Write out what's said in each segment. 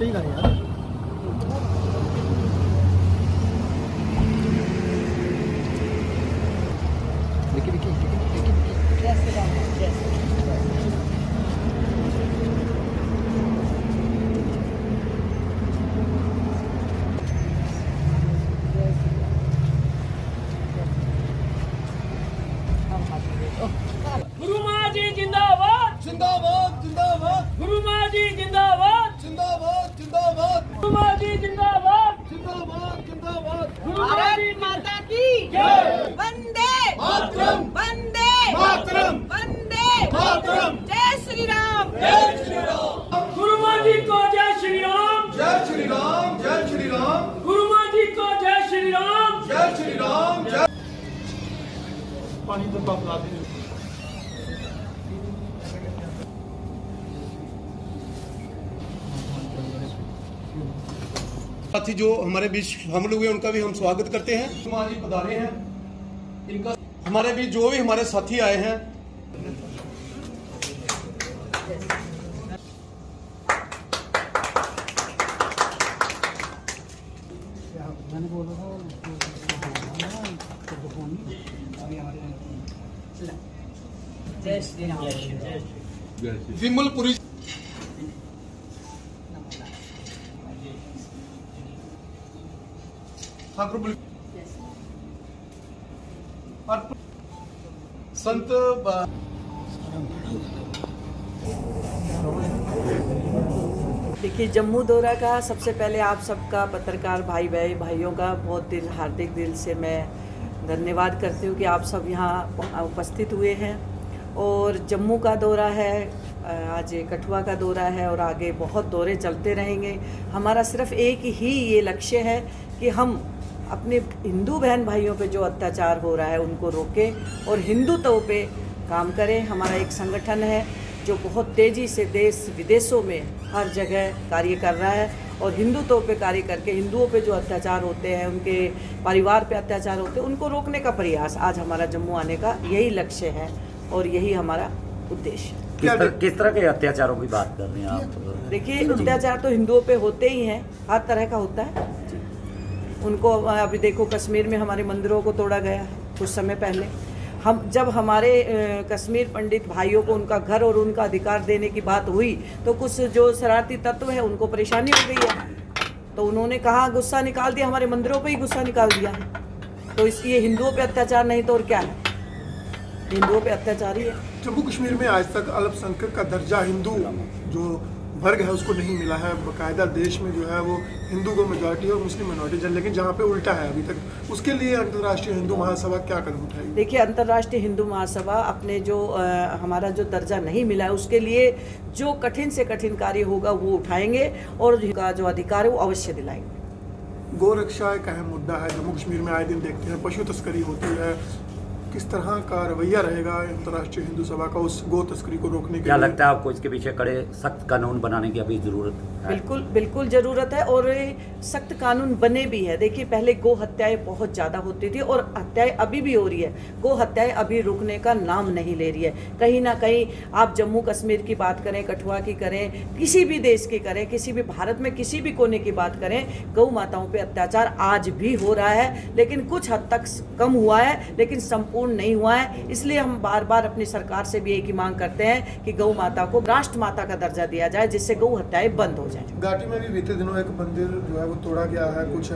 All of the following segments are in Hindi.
सही कहा यार। गुरु माँ जी जिंदाबाद जिंदाबाद जिंदाबाद गुरु माँ जी जिंदाबाद जिंदाबाद जिंदाबाद गुरु माँ जी जिंदाबाद जिंदाबाद जिंदाबाद भारत माता की जय। वंदे मातरम वंदे मातरम वंदे मातरम जय श्री राम। जय श्री राम। गुरु माँ जी को जय श्री राम। जय श्री राम। जय श्री राम। गुरु माँ जी को जय श्री राम। जय श्री राम। जय पानी तो पाप ला देंगे। साथी जो हमारे बीच शामिल हुए उनका भी हम स्वागत करते हैं। कुमार जी पधारे हैं, इनका हमारे बीच जो भी हमारे साथी आए हैं जय श्री राम। विमलपुरी ठाकुर संत देखिए, जम्मू दौरा का सबसे पहले आप सबका पत्रकार भाइयों का बहुत हार्दिक दिल से मैं धन्यवाद करती हूँ कि आप सब यहाँ उपस्थित हुए हैं। और जम्मू का दौरा है, आज कठुआ का दौरा है और आगे बहुत दौरे चलते रहेंगे। हमारा सिर्फ एक ही ये लक्ष्य है कि हम अपने हिंदू बहन भाइयों पे जो अत्याचार हो रहा है उनको रोकें और हिंदुत्व पे काम करें। हमारा एक संगठन है जो बहुत तेज़ी से देश विदेशों में हर जगह कार्य कर रहा है और हिंदुत्व पे कार्य करके हिंदुओं पे जो अत्याचार होते हैं, उनके परिवार पे अत्याचार होते हैं, उनको रोकने का प्रयास आज हमारा जम्मू आने का यही लक्ष्य है और यही हमारा उद्देश्य। किस तरह के अत्याचारों की बात कर रहे हैं आप? देखिए, अत्याचार तो हिंदुओं पे होते ही हैं, हर तरह का होता है। उनको अभी देखो, कश्मीर में हमारे मंदिरों को तोड़ा गया है कुछ समय पहले। हम जब हमारे कश्मीर पंडित भाइयों को उनका घर और उनका अधिकार देने की बात हुई तो कुछ जो शरारती तत्व है उनको परेशानी हो गई है, तो उन्होंने कहा गुस्सा निकाल दिया, हमारे मंदिरों पे ही गुस्सा निकाल दिया है। तो ये हिंदुओं पे अत्याचार नहीं तो और क्या है, हिंदुओं पे अत्याचार ही है। जम्मू कश्मीर में आज तक अल्पसंख्यक का दर्जा हिंदू जो वर्ग है उसको नहीं मिला है। बाकायदा देश में जो है वो हिंदू को मेजॉरिटी और मुस्लिम मिनॉरिटी, लेकिन जहाँ पे उल्टा है अभी तक, उसके लिए अंतर्राष्ट्रीय हिंदू महासभा क्या कदम उठाएगी? देखिए, अंतर्राष्ट्रीय हिंदू महासभा अपने जो हमारा जो दर्जा नहीं मिला है उसके लिए जो कठिन से कठिन कार्य होगा वो उठाएंगे और उनका जो अधिकार है वो अवश्य दिलाएंगे। गौ रक्षा एक अहम मुद्दा है। जम्मू कश्मीर में आए दिन देखते हैं पशु तस्करी होती है। किस तरह का रवैया रहेगा अंतर्राष्ट्रीय हिंदू सभा का उस गौ तस्करी को रोकने के क्या लिए? लगता है आपको इसके पीछे कड़े सख्त कानून बनाने की अभी जरूरत है? बिल्कुल बिल्कुल ज़रूरत है और सख्त कानून बने भी है। देखिए, पहले गौ हत्याएं बहुत ज़्यादा होती थी और हत्याएं अभी भी हो रही है। गौ हत्याएं अभी रुकने का नाम नहीं ले रही है। कहीं ना कहीं आप जम्मू कश्मीर की बात करें, कठुआ की करें, किसी भी देश की करें, किसी भी भारत में किसी भी कोने की बात करें, गौ माताओं पे अत्याचार आज भी हो रहा है, लेकिन कुछ हद तक कम हुआ है, लेकिन संपूर्ण नहीं हुआ है। इसलिए हम बार बार अपनी सरकार से भी एक ही मांग करते हैं कि गौ माता को राष्ट्र माता का दर्जा दिया जाए, जिससे गौ हत्याएं बंद हो जाए। घाटी में भी बीते दिनों एक मंदिर जो है वो तोड़ा गया है, कुछ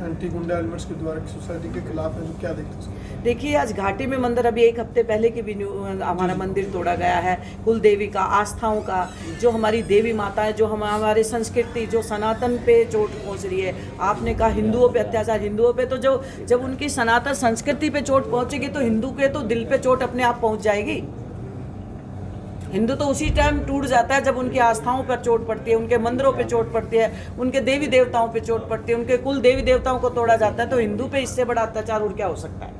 एंटी गुंडा एलिमेंट्स के द्वारा सोसाइटी के खिलाफ है, जो क्या देखते हैं? देखिए, आज घाटी में मंदिर अभी एक हफ्ते पहले की भी हमारा मंदिर तोड़ा गया है। कुल देवी का, आस्थाओं का, जो हमारी देवी माता है, जो हमारी संस्कृति, जो सनातन पे चोट पहुंच रही है। आपने कहा हिंदुओं पे अत्याचार, हिंदुओं पे तो जब उनकी सनातन संस्कृति पे चोट पहुंचेगी तो हिंदू के तो दिल पे चोट अपने आप पहुंच जाएगी। हिंदू तो उसी टाइम टूट जाता है जब उनकी आस्थाओं पर चोट पड़ती है, उनके मंदिरों पे चोट पड़ती है, उनके देवी देवताओं पे चोट पड़ती है, उनके कुल देवी देवताओं को तोड़ा जाता है। तो हिंदू पे इससे बड़ा अत्याचार और क्या हो सकता है?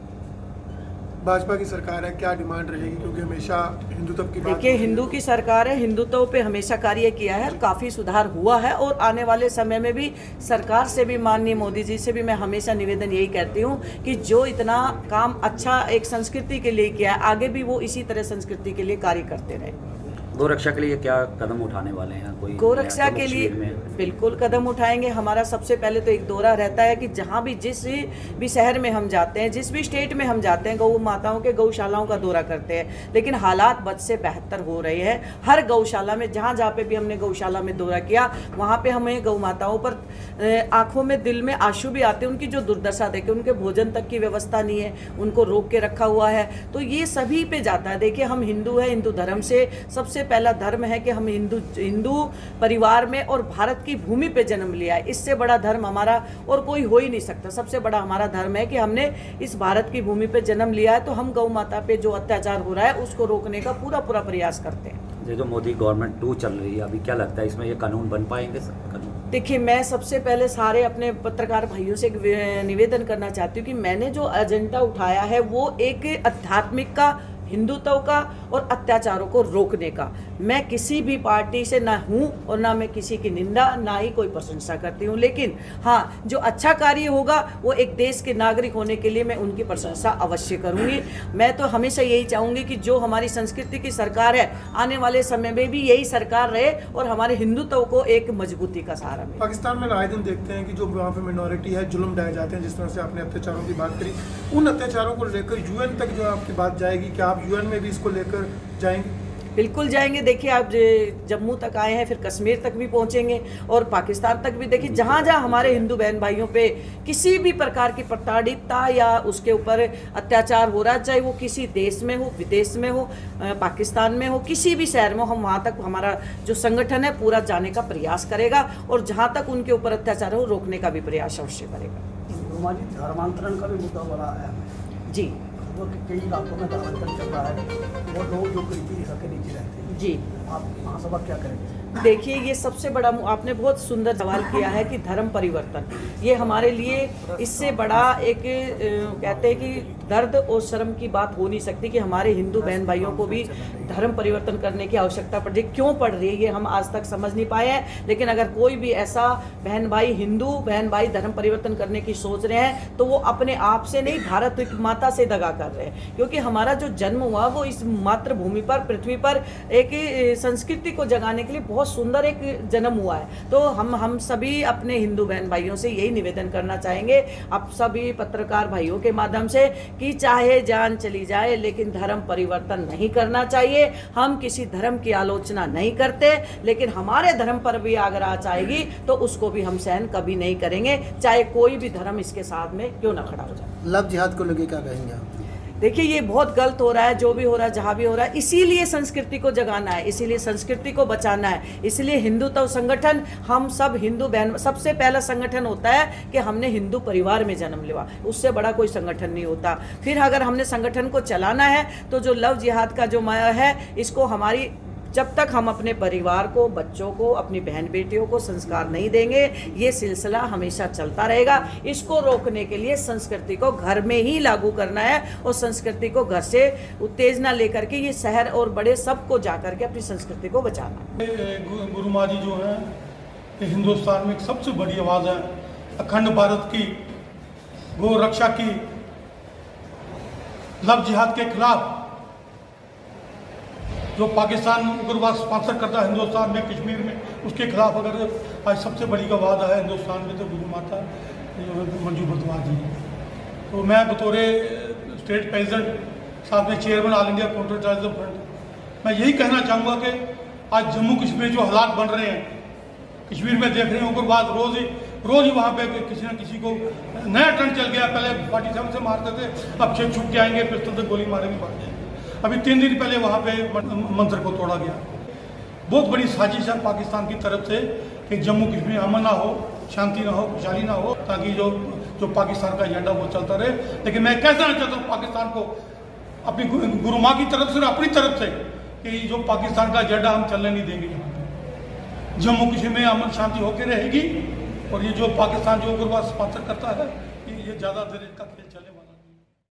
भाजपा की सरकार है, क्या डिमांड रहेगी? क्योंकि हमेशा हिंदुत्व की बात देखिए, हिंदू की सरकार है, हिंदुत्व पे हमेशा कार्य किया है, काफ़ी सुधार हुआ है और आने वाले समय में भी सरकार से भी, माननीय मोदी जी से भी मैं हमेशा निवेदन यही करती हूँ कि जो इतना काम अच्छा एक संस्कृति के लिए किया है, आगे भी वो इसी तरह संस्कृति के लिए कार्य करते रहे। गोरक्षा के लिए क्या कदम उठाने वाले हैं? कोई गोरक्षा जम्मू के लिए कश्मीर में? बिल्कुल कदम उठाएंगे। हमारा सबसे पहले तो एक दौरा रहता है कि जहाँ भी जिस भी शहर में हम जाते हैं, जिस भी स्टेट में हम जाते हैं, गौ माताओं के गौशालाओं का दौरा करते हैं। लेकिन हालात बद से बेहतर हो रहे हैं। हर गौशाला में जहाँ जहाँ पे भी हमने गौशाला में दौरा किया, वहाँ पे हमें गौ माताओं पर आंखों में दिल में आंसू भी आते हैं। उनकी जो दुर्दशा देखे, उनके भोजन तक की व्यवस्था नहीं है, उनको रोक के रखा हुआ है। तो ये सभी पे जाता है। देखिए, हम हिंदू हैं, हिंदू धर्म से सबसे पहला धर्म है कि हम हिंदू परिवार में और भारत की भूमि पे जन्म लिया है। इससे बड़ा धर्म हमारा और कोई हो ही नहीं सकता। सबसे बड़ा हमारा धर्म है कि हमने इस भारत की भूमि पे जन्म लिया है। तो हम गौ माता पे जो अत्याचार हो रहा है उसको रोकने का पूरा प्रयास करते हैं। ये जो मोदी गवर्नमेंट 2 चल रही है, अभी क्या लगता है इसमें ये कानून बन पाएंगे? कानून देखिए, मैं सबसे पहले सारे अपने पत्रकार भाइयों से निवेदन करना चाहती हूँ कि मैंने जो एजेंडा उठाया है वो एक आध्यात्मिक का, हिंदुत्व का और अत्याचारों को रोकने का। मैं किसी भी पार्टी से ना हूँ और ना मैं किसी की निंदा, ना ही कोई प्रशंसा करती हूँ। लेकिन हाँ, जो अच्छा कार्य होगा वो एक देश के नागरिक होने के लिए मैं उनकी प्रशंसा अवश्य करूँगी। मैं तो हमेशा यही चाहूँगी कि जो हमारी संस्कृति की सरकार है, आने वाले समय में भी यही सरकार रहे और हमारे हिंदुत्व को एक मजबूती का सहारा मिले। पाकिस्तान में आए दिन देखते हैं कि जो वहाँ पे मिनॉरिटी है, जुल्म ढाए जाते हैं। जिस तरह से आपने अत्याचारों की बात करी, उन अत्याचारों को लेकर यूएन तक जो आपकी बात जाएगी, क्या आप यूएन में भी इसको लेकर जाएंगे? बिल्कुल जाएंगे। देखिए, आप जम्मू तक आए हैं, फिर कश्मीर तक भी पहुंचेंगे और पाकिस्तान तक भी। देखिए, जहाँ जहाँ हमारे हिंदू बहन भाइयों पे किसी भी प्रकार की प्रताड़ितता या उसके ऊपर अत्याचार हो रहा है, चाहे वो किसी देश में हो, विदेश में हो, पाकिस्तान में हो, किसी भी शहर में हो, हम वहाँ तक हमारा जो संगठन है पूरा जाने का प्रयास करेगा और जहाँ तक उनके ऊपर अत्याचार हो रोकने का भी प्रयास अवश्य करेगा। धर्मांतरण का भी मुद्दा बड़ा है जी, वो कई इलाकों में धर्मांतरण चल रहा है। वो लोग जो गरीबी रेखा के नीचे रहते हैं, जी, आप महासभा क्या करेंगे? देखिए, ये सबसे बड़ा, आपने बहुत सुंदर सवाल किया है कि धर्म परिवर्तन, ये हमारे लिए इससे बड़ा एक कहते हैं कि दर्द और शर्म की बात हो नहीं सकती कि हमारे हिंदू बहन भाइयों को भी धर्म परिवर्तन करने की आवश्यकता पड़ रही। क्यों पड़ रही है ये हम आज तक समझ नहीं पाए हैं। लेकिन अगर कोई भी ऐसा बहन भाई, हिंदू बहन भाई धर्म परिवर्तन करने की सोच रहे हैं तो वो अपने आप से नहीं, भारत माता से दगा कर रहे हैं। क्योंकि हमारा जो जन्म हुआ वो इस मातृभूमि पर, पृथ्वी पर एक संस्कृति को जगाने के लिए बहुत सुंदर एक जन्म हुआ है। तो हम सभी अपने हिंदू बहन भाइयों से यही निवेदन करना चाहेंगे, आप सभी पत्रकार भाइयों के माध्यम से, कि चाहे जान चली जाए लेकिन धर्म परिवर्तन नहीं करना चाहिए। हम किसी धर्म की आलोचना नहीं करते, लेकिन हमारे धर्म पर भी अगर आँच आएगी तो उसको भी हम सहन कभी नहीं करेंगे, चाहे कोई भी धर्म इसके साथ में क्यों ना खड़ा हो जाए। लव जिहाद को लेकर क्या कहेंगे आप? देखिए, ये बहुत गलत हो रहा है, जो भी हो रहा है, जहाँ भी हो रहा है। इसीलिए संस्कृति को जगाना है, इसीलिए संस्कृति को बचाना है, इसलिए हिंदुत्व संगठन, हम सब हिंदू बहन, सबसे पहला संगठन होता है कि हमने हिंदू परिवार में जन्म लिया, उससे बड़ा कोई संगठन नहीं होता। फिर अगर हमने संगठन को चलाना है तो जो लव जिहाद का जो माया है, इसको हमारी, जब तक हम अपने परिवार को, बच्चों को, अपनी बहन बेटियों को संस्कार नहीं देंगे, ये सिलसिला हमेशा चलता रहेगा। इसको रोकने के लिए संस्कृति को घर में ही लागू करना है और संस्कृति को घर से उत्तेजना लेकर के ये शहर और बड़े सबको जाकर के अपनी संस्कृति को बचाना। गुरु माँ जी जो है हिंदुस्तान में एक सबसे बड़ी आवाज़ है, अखंड भारत की, गौ रक्षा की, लव जिहाद के खिलाफ। जो पाकिस्तान उग्रवाद स्पॉन्सर करता है हिंदुस्तान में, कश्मीर में, उसके खिलाफ अगर आज सबसे बड़ी आवाज़ है हिंदुस्तान में तो गुरु माता मंजू भारद्वाज जी। तो मैं बतौर स्टेट प्रेसिडेंट, साथ में chairman all India counter terrorism front, मैं यही कहना चाहूँगा कि आज जम्मू कश्मीर जो हालात बन रहे हैं, कश्मीर में देख रहे हैं उग्रवाद रोज ही वहाँ पे किसी न किसी को नया ट्रेंड चल गया। पहले 47 से मारते थे, अब छुप के आएंगे, पिस्टल से गोली मारेंगे, मार जाएंगे। अभी 3 दिन पहले वहाँ पे मंदिर को तोड़ा गया। बहुत बड़ी साजिश है पाकिस्तान की तरफ से कि जम्मू कश्मीर अमन ना हो, शांति ना हो, खुशहाली ना हो, ताकि जो पाकिस्तान का एजेंडा वो चलता रहे। लेकिन मैं कहना चाहता हूँ पाकिस्तान को, अपनी गुरु माँ की तरफ से और अपनी तरफ से, कि जो पाकिस्तान का एजेंडा हम चलने नहीं देंगे। यहाँ पे जम्मू कश्मीर में अमन शांति होकर रहेगी और ये जो पाकिस्तान जो उग्रवाद स्पॉन्सर करता है, ये ज़्यादा देर इसका खेल चले।